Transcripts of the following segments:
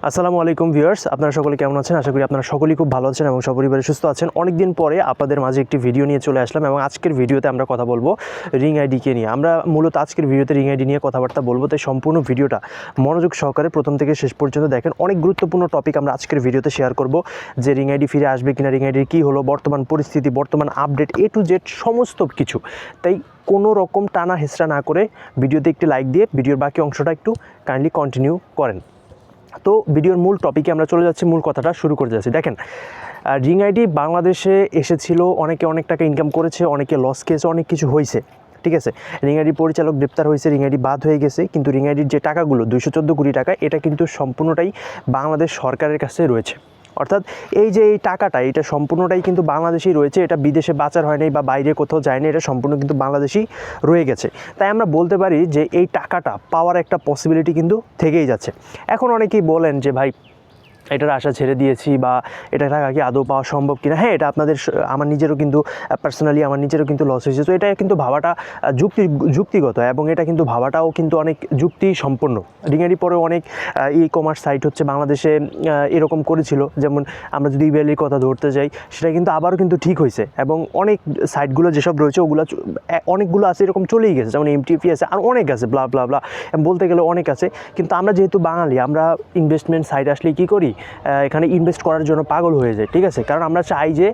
আসসালামু আলাইকুম ভিউয়ার্স, আপনারা সকলে কেমন আছেন? আশা করি আপনারা সকলেই খুব ভালো আছেন এবং সপরিবারে সুস্থ আছেন। অনেক দিন পরে আপনাদের মাঝে একটি ভিডিও নিয়ে চলে আসলাম এবং আজকের ভিডিওতে আমরা কথা বলবো রিং আইডিকে নিয়ে। আমরা মূলত আজকের ভিডিওতে রিং আইডি নিয়ে কথাবার্তা বলবো, তাই সম্পূর্ণ ভিডিওটা মনোযোগ সহকারে প্রথম থেকে শেষ পর্যন্ত দেখেন। অনেক গুরুত্বপূর্ণ টপিক আমরা আজকের ভিডিওতে শেয়ার করব, যে রিং আইডি ফিরে আসবে কিনা, রিং আইডির কী হলো, বর্তমান পরিস্থিতি, বর্তমান আপডেট, A to Z সমস্ত কিছু। তাই কোনো রকম টানা হেঁচড়া না করে ভিডিওতে একটি লাইক দিয়ে ভিডিওর বাকি অংশটা একটু কাইন্ডলি কন্টিনিউ করেন। তো ভিডিওর মূল টপিকে আমরা চলে যাচ্ছি, মূল কথাটা শুরু করতে যাচ্ছি। দেখেন, রিং আইডি বাংলাদেশে এসেছিল, অনেকে অনেক টাকা ইনকাম করেছে, অনেকে লস খেয়েছে, অনেক কিছু হয়েছে, ঠিক আছে। রিং আইডির পরিচালক গ্রেপ্তার হয়েছে, রিং আইডি বাদ হয়ে গেছে, কিন্তু রিং আইডির যে টাকাগুলো 214 কোটি টাকা, এটা কিন্তু সম্পূর্ণটাই বাংলাদেশ সরকারের কাছে রয়েছে। অর্থাৎ এই যে এই টাকাটা, এটা সম্পূর্ণটাই কিন্তু বাংলাদেশেই রয়েছে, এটা বিদেশে পাচার হয় নাই বা বাইরে কোথাও যায়নি, এটা সম্পূর্ণ কিন্তু বাংলাদেশেই রয়ে গেছে। তাই আমরা বলতে পারি যে এই টাকাটা পাওয়ার একটা পসিবিলিটি কিন্তু থেকেই যাচ্ছে। এখন অনেকেই বলেন যে ভাই এটার আশা ছেড়ে দিয়েছি, বা এটা টাকা কি আদৌ পাওয়া সম্ভব কিনা। হ্যাঁ, এটা আমার নিজেরও কিন্তু পার্সোনালি আমার নিজেরও কিন্তু লস হয়েছে। তো এটা কিন্তু ভাবাটা যুক্তিগত, এবং এটা কিন্তু ভাবাটাও কিন্তু অনেক যুক্তি সম্পন্ন। রিং আইডি পরেও অনেক ই-কমার্স সাইট হচ্ছে বাংলাদেশে এরকম করেছিল, যেমন আমরা যদি ইবেলির কথা ধরতে যাই, সেটা কিন্তু আবারও কিন্তু ঠিক হয়েছে, এবং অনেক সাইটগুলো যেসব রয়েছে ওগুলো অনেকগুলো আছে এরকম চলেই গেছে, যেমন MTF আছে, আর অনেক আছে, ব্লা ব্লা ব্লা বলতে গেলে অনেক আছে। কিন্তু আমরা যেহেতু বাঙালি, আমরা ইনভেস্টমেন্ট সাইট আসলে কী করি, এখানে ইনভেস্ট করার জন্য পাগল হয়ে যায়, ঠিক আছে। কারণ আমরা চাই যে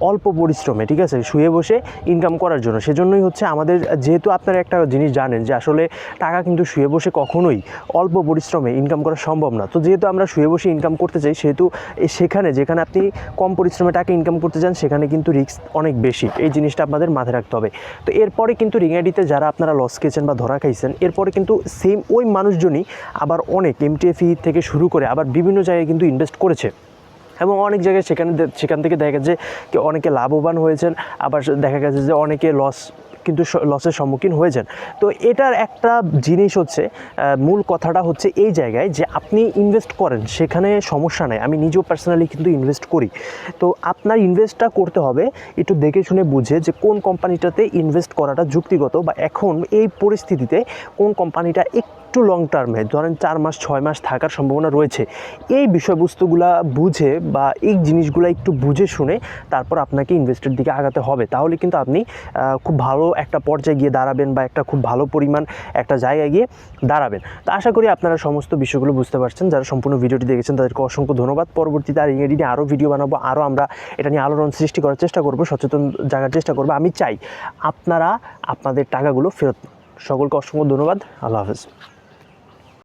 অল্প পরিশ্রমে, ঠিক আছে, শুয়ে বসে ইনকাম করার জন্য। সেজন্যই হচ্ছে আমাদের, যেহেতু আপনারা একটা জিনিস জানেন যে আসলে টাকা কিন্তু শুয়ে বসে কখনোই অল্প পরিশ্রমে ইনকাম করা সম্ভব না। তো যেহেতু আমরা শুয়ে বসে ইনকাম করতে চাই, সেহেতু যেখানে আপনি কম পরিশ্রমে টাকা ইনকাম করতে চান, সেখানে কিন্তু রিস্ক অনেক বেশি। এই জিনিসটা আপনাদের মাথায় রাখতে হবে। তো এরপরে কিন্তু রিং আইডিতে যারা আপনারা লস খেয়েছেন বা ধরা খাইছেন, এরপরে কিন্তু সেম ওই মানুষজনই আবার অনেক MTF থেকে শুরু করে আবার বিভিন্ন জায়গায় কিন্তু ইনভেস্ট করেছে, এবং অনেক জায়গায় সেখান থেকে দেখা গেছে যে অনেকে লাভবান হয়েছেন, আবার দেখা গেছে যে অনেকে লসের সম্মুখীন হয়েছেন। তো এটার একটা জিনিস হচ্ছে, মূল কথাটা হচ্ছে এই জায়গায় যে আপনি ইনভেস্ট করেন, সেখানে সমস্যা নেই। আমি নিজেও পার্সোনালি কিন্তু ইনভেস্ট করি। তো আপনার ইনভেস্টটা করতে হবে একটু দেখে শুনে বুঝে, যে কোন কোম্পানিটাতে ইনভেস্ট করাটা যুক্তিগত, বা এখন এই পরিস্থিতিতে কোন কোম্পানিটা একটু লং টার্মে, ধরেন 4 মাস 6 মাস থাকার সম্ভাবনা রয়েছে। এই বিষয়বস্তুগুলা বুঝে বা এই জিনিসগুলো একটু বুঝে শুনে তারপর আপনাকে ইনভেস্টের দিকে আগাতে হবে। তাহলে কিন্তু আপনি খুব ভালো একটা পর্যায়ে গিয়ে দাঁড়াবেন, বা একটা খুব ভালো পরিমাণ একটা জায়গায় গিয়ে দাঁড়াবেন। তো আশা করি আপনারা সমস্ত বিষয়গুলো বুঝতে পারছেন। যারা সম্পূর্ণ ভিডিওটি দেখেছেন তাদেরকে অসংখ্য ধন্যবাদ। পরবর্তীতে আর রিং আইডি নিয়ে আরও ভিডিও বানাবো, আরও আমরা এটা নিয়ে আলোড়ন সৃষ্টি করার চেষ্টা করব, সচেতন জাগার চেষ্টা করবো। আমি চাই আপনারা আপনাদের টাকাগুলো ফেরত। সকলকে অসংখ্য ধন্যবাদ। আল্লাহ হাফেজ।